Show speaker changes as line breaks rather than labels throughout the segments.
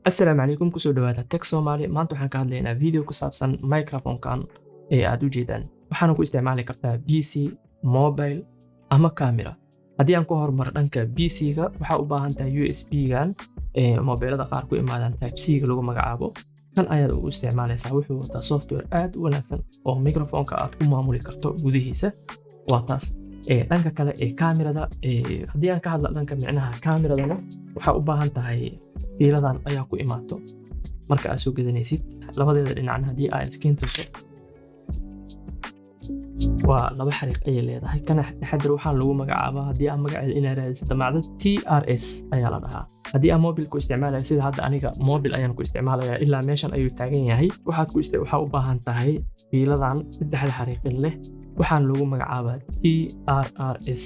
Assalaamu calaykum kusoo dhawaada Tech Somali. Maanta waxaan ka hadlaynaa video ku saabsan microphone-kan ee aad u jeedaan. Waxaana ku isticmaali kartaa PC, mobile ama camera. Haddii aan ku hormaro dhanka PC-ga, waxaa u baahan tahay USB-gan ee mobilada qaar ku imaadaan Type-C-ga lagu magacaabo. Kan ayaad u isticmaalaysaa. Wuxuu wataa software aad u wanaagsan oo microphone-ka aad ku maamuli karto gudihiisa. Waa taas. Dhanka kale ee kamirada, haddii aan ka hadla dhanka micnaha kamiradana, waxaa u baahan tahay fiiladan ayaa ku imaato marka aad soo gadanaysid. Labadeeda dhinacna haddii aad iskiin tuso, waa laba xariiq ayay leedahay. Kana taxadir waxaan lagu magacaabaa haddii aan magaceeda inaad raadisid damacdo TRS ayaa la dhahaa. Haddii aan mobile ku isticmaalayo sida hadda aniga mobile ayaan ku isticmaalayaa ilaa meeshan ayuu taagan yahay. Waxaa u baahan tahay fiiladan saddexda xariiqin leh waxaan lagu magacaabaa TRRS.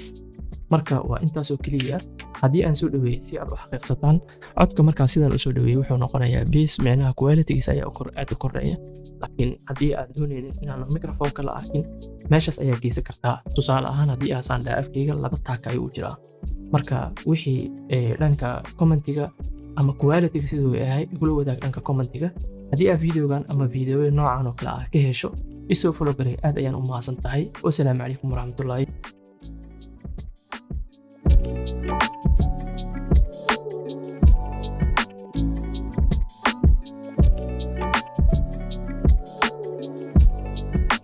marka waa intaas oo kaliya. Haddii aan soo dhaweeyay si aad u xaqiiqsataan codka markaa sidan u soo dhaweeyay wuxuu noqonayaa bass, micnaha quality-giisa ayaa aad u kordhaya. Laakiin haddii aad doonaynin inaan microphone-ka la arkin, meeshaas ayaa geysan kartaa. Tusaale ahaan haddii aan saan dhaha afkayga laba taak ayuu jiraa. Marka wixii dhanka commentiga ama quality-ga siduu yahay igula wadaag dhanka commentiga. Haddii aad videogan ama videoyo noocan oo kale ah ka hesho isoo follow garay, aad ayaan u mahadsan tahay. Wassalaamu calaykum warahmatullaahi